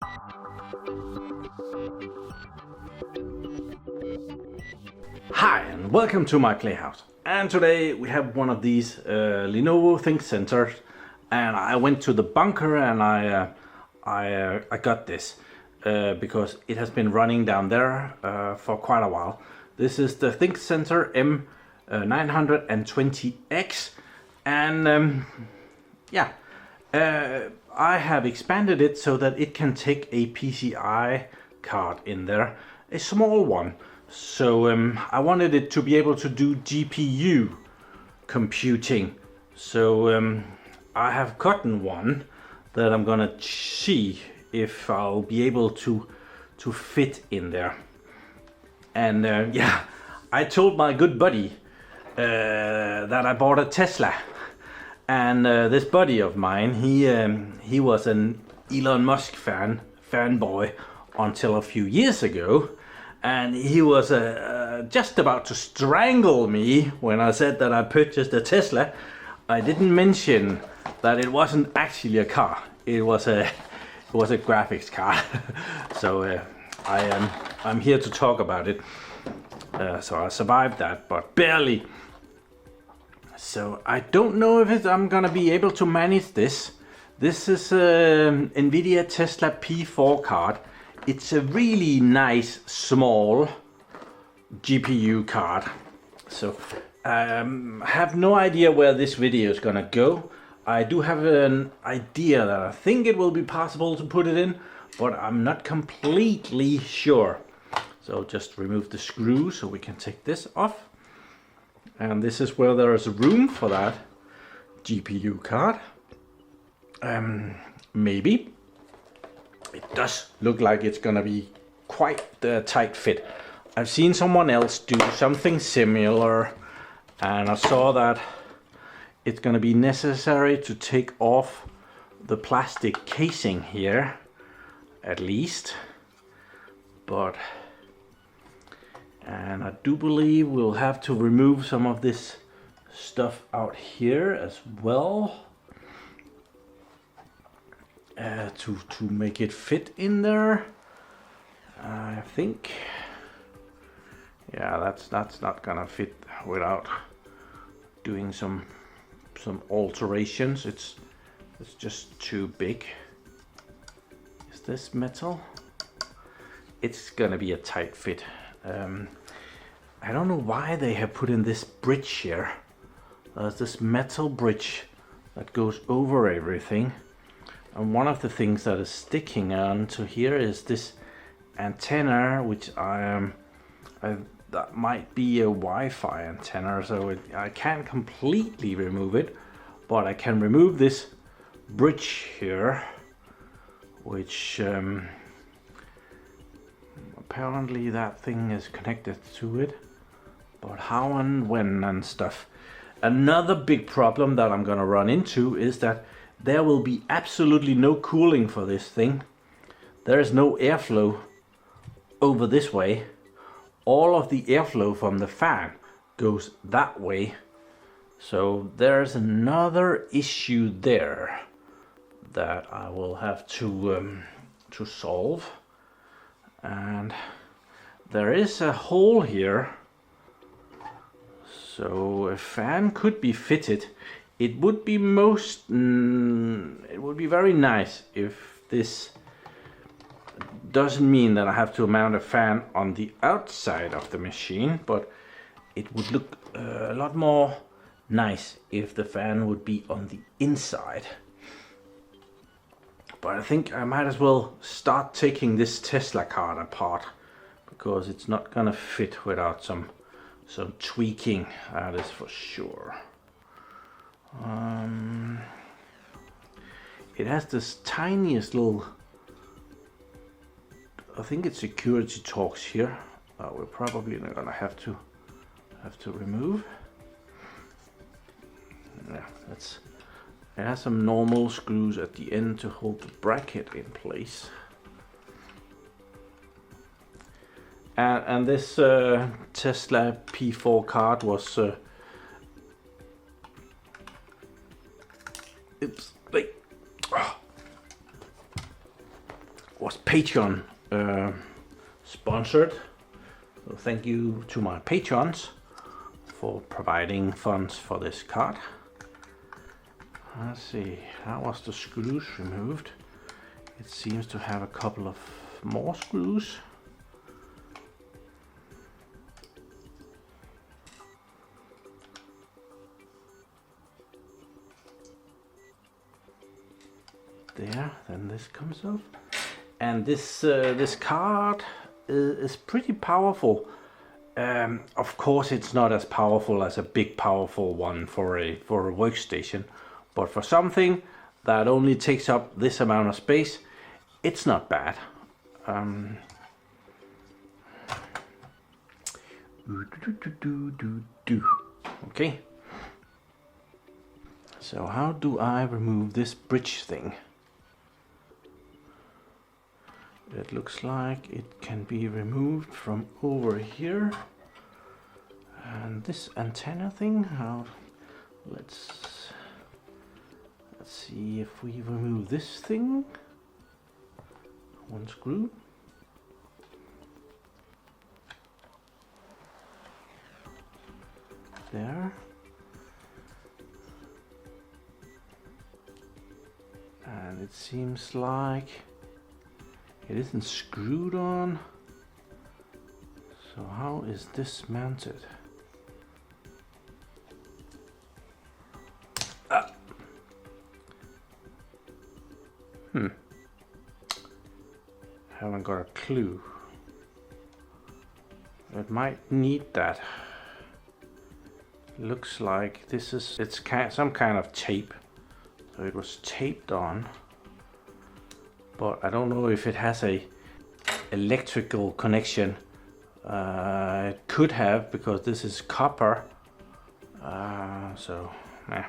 Hi and welcome to my PlayHouse. And today we have one of these Lenovo Datacenters, and I went to the bunker and I got this because it has been running down there for quite a while. This is the Datacenter M920X, and I have expanded it so that it can take a PCI card in there, a small one. So I wanted it to be able to do GPU computing. So I have gotten one that I'm gonna see if I'll be able to fit in there. And I told my good buddy that I bought a Tesla. And this buddy of mine, he was an Elon Musk fanboy until a few years ago. And he was just about to strangle me when I said that I purchased a Tesla. I didn't mention that it wasn't actually a car. It was a graphics card. So I'm here to talk about it. So I survived that, but barely. So I don't know if I'm gonna be able to manage this. This is a Nvidia Tesla P4 card. It's a really nice small GPU card. So I have no idea where this video is gonna go. I do have an idea that I think it will be possible to put it in, but I'm not completely sure. So just remove the screw so we can take this off. And this is where there is room for that GPU card. Maybe. It does look like it's gonna be quite a tight fit. I've seen someone else do something similar, and I saw that it's gonna be necessary to take off the plastic casing here, at least. And I do believe we'll have to remove some of this stuff out here as well. To make it fit in there, I think. Yeah, that's not gonna fit without doing some alterations. It's just too big. Is this metal? It's gonna be a tight fit. I don't know why they have put in this bridge here. There's this metal bridge that goes over everything. And one of the things that is sticking onto here is this antenna, which that might be a Wi-Fi antenna, so I can't completely remove it, but I can remove this bridge here, which apparently that thing is connected to it, but how and when and stuff. Another big problem that I'm gonna run into is that there will be absolutely no cooling for this thing. There is no airflow over this way. All of the airflow from the fan goes that way. So there's another issue there that I will have to solve. And there is a hole here. So a fan could be fitted. It would be very nice if this doesn't mean that I have to mount a fan on the outside of the machine, but it would look a lot more nice if the fan would be on the inside. But I think I might as well start taking this Tesla card apart, because it's not gonna fit without some tweaking, that is for sure. It has this tiniest little, I think it's security talks here. We're probably not gonna have to remove. Yeah, it has some normal screws at the end to hold the bracket in place. And this Tesla P4 card was was Patreon sponsored. So thank you to my patrons for providing funds for this card. Let's see, how was the screws removed? It seems to have a couple of more screws. There, then this comes off. And this card is pretty powerful. Of course, it's not as powerful as a big, powerful one for a workstation, but for something that only takes up this amount of space, it's not bad. Okay. So how do I remove this bridge thing? It looks like it can be removed from over here. And this antenna thing, let's see if we remove this thing. One screw. There. And it seems like it isn't screwed on. So how is this mounted? Haven't got a clue. It might need that. Looks like it's some kind of tape. So it was taped on, but I don't know if it has a electrical connection. It could have, because this is copper. So yeah.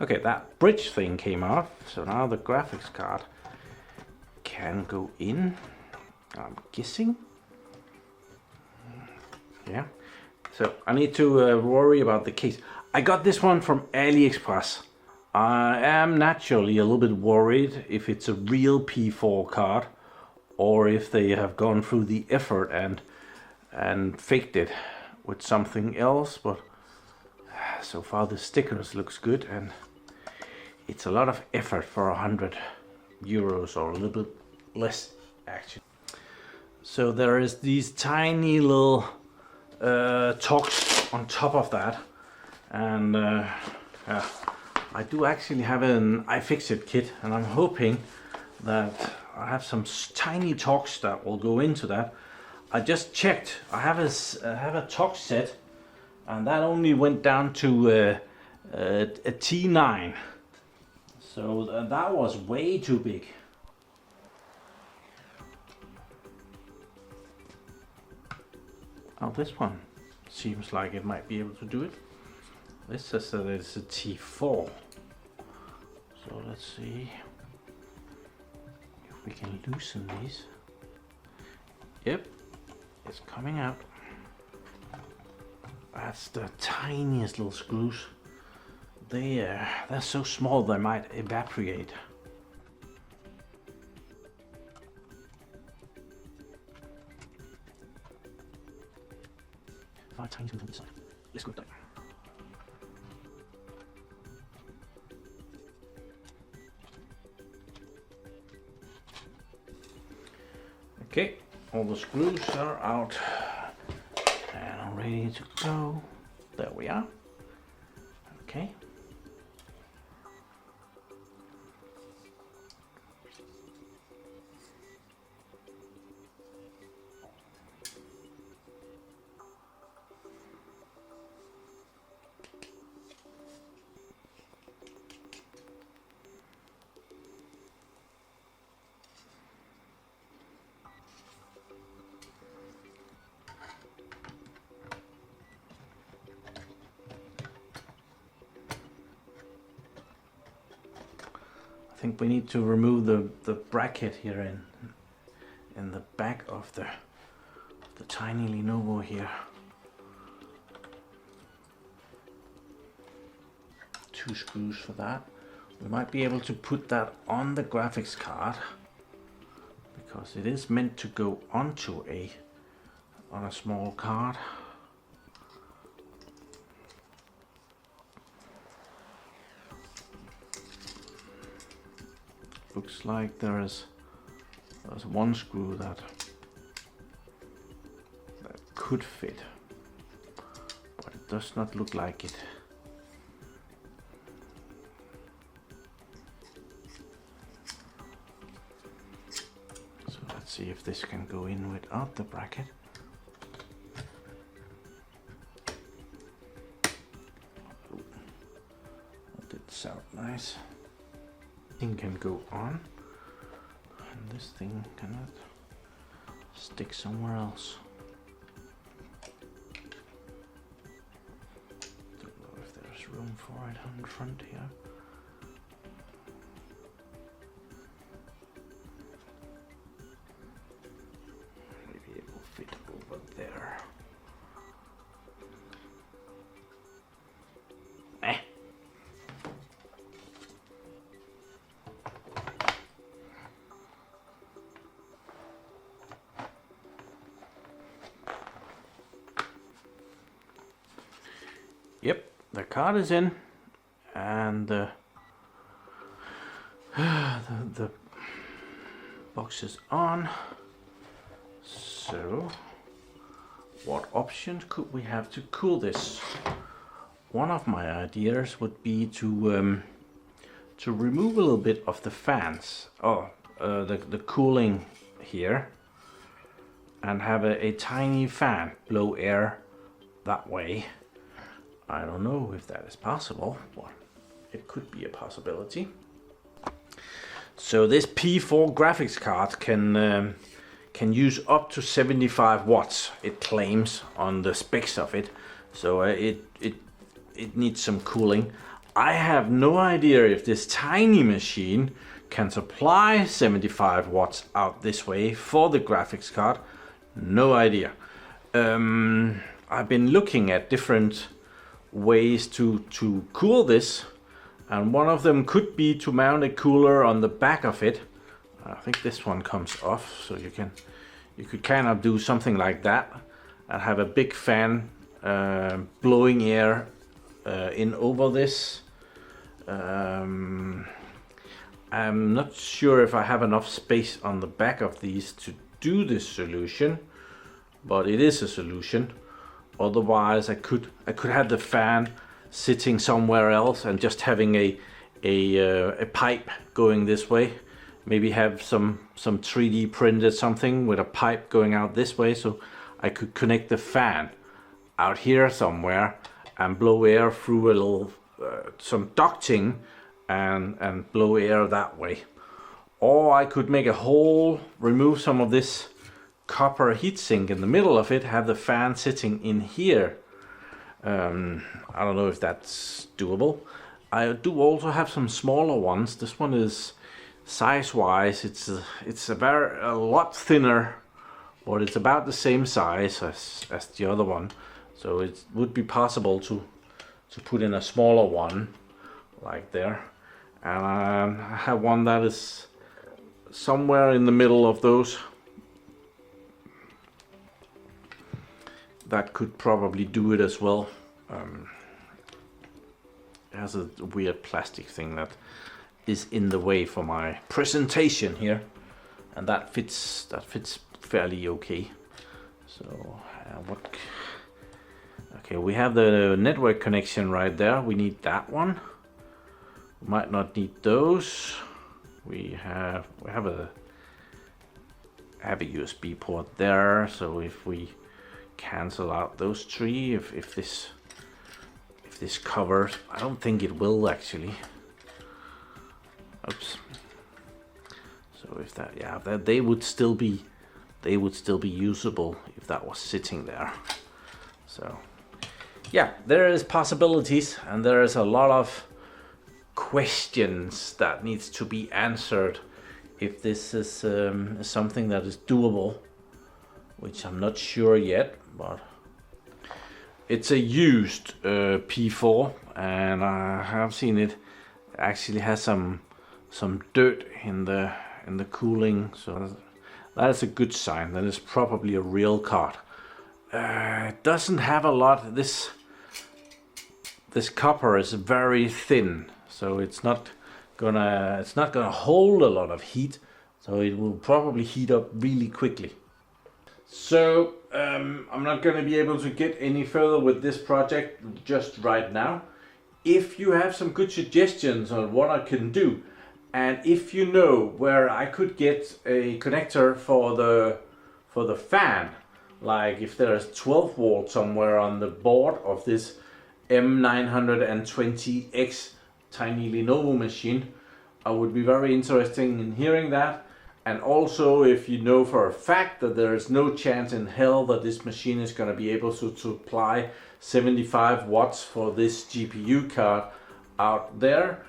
Okay, that bridge thing came off. So now the graphics card can go in. I'm guessing. Yeah. So I need to worry about the case. I got this one from AliExpress. I am naturally a little bit worried if it's a real P4 card or if they have gone through the effort and faked it with something else, but so far the stickers looks good, and it's a lot of effort for €100 or a little bit less actually. So there is these tiny little talks on top of that, and I do actually have an iFixit kit, and I'm hoping that I have some tiny talks that will go into that. I just checked. I have a talk set, and that only went down to a T9. So that was way too big. Oh, this one seems like it might be able to do it. This says that it's a T4. So let's see if we can loosen these. Yep, it's coming out. That's the tiniest little screws. They're so small they might evaporate. Tiny screws on this side. Let's go down. Okay, all the screws are out and I'm ready to go. There we are. Okay. I think we need to remove the bracket here in the back of the tiny Lenovo here. 2 screws for that. We might be able to put that on the graphics card because it is meant to go onto on a small card. Looks like there's one screw that could fit, but it does not look like it. So let's see if this can go in without the bracket. Ooh, that did sound nice. Thing can go on, and this thing cannot stick somewhere else. Don't know if there's room for it on the front here. Maybe it will fit over there. Yep, the card is in, and the box is on. So, what options could we have to cool this? One of my ideas would be to remove a little bit of the fans, the cooling here, and have a tiny fan blow air that way. I don't know if that is possible, but it could be a possibility. So this P4 graphics card can use up to 75 watts, it claims on the specs of it. So it needs some cooling. I have no idea if this tiny machine can supply 75 watts out this way for the graphics card. No idea. I've been looking at different ways to cool this, and one of them could be to mount a cooler on the back of it. I think this one comes off, so you could kind of do something like that and have a big fan blowing air in over this. I'm not sure if I have enough space on the back of these to do this solution, but it is a solution. Otherwise, I could have the fan sitting somewhere else and just having a pipe going this way. Maybe have some 3D printed something with a pipe going out this way, so I could connect the fan out here somewhere and blow air through a little some ducting and blow air that way. Or I could make a hole, remove some of this copper heatsink in the middle of it, have the fan sitting in here. I don't know if that's doable. I do also have some smaller ones. This one is size-wise, it's a lot thinner, but it's about the same size as the other one. So it would be possible to put in a smaller one, like there. And I have one that is somewhere in the middle of those. That could probably do it as well. It has a weird plastic thing that is in the way for my presentation here, and that fits fairly okay. So okay, we have the network connection right there. We need that one. We might not need those. We have a USB port there, so if we cancel out those three, if this covers, I don't think it will actually. Oops. So if that, yeah, that they would still be usable if that was sitting there. So yeah, there is possibilities, and there is a lot of questions that needs to be answered if this is something that is doable, which I'm not sure yet, but it's a used P4, and I have seen it actually has some dirt in the cooling, so That is a good sign. That is probably a real card. It doesn't have a lot. This copper is very thin, so it's not gonna hold a lot of heat. So it will probably heat up really quickly. So I'm not going to be able to get any further with this project just right now. If you have some good suggestions on what I can do, and if you know where I could get a connector for the fan, like if there's 12 volts somewhere on the board of this M920X tiny Lenovo machine, I would be very interested in hearing that. And also, if you know for a fact that there is no chance in hell that this machine is going to be able to supply 75 watts for this GPU card out there,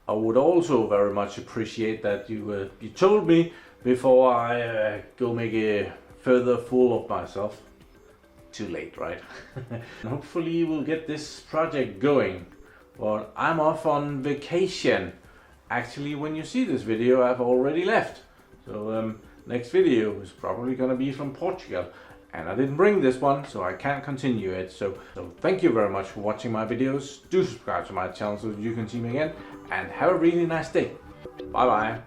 I would also very much appreciate that you told me before I go make a further fool of myself. Too late, right? Hopefully we'll get this project going, but I'm off on vacation. Actually, when you see this video, I've already left. So next video is probably going to be from Portugal, and I didn't bring this one, so I can't continue it. So thank you very much for watching my videos. Do subscribe to my channel so you can see me again, and have a really nice day. Bye bye.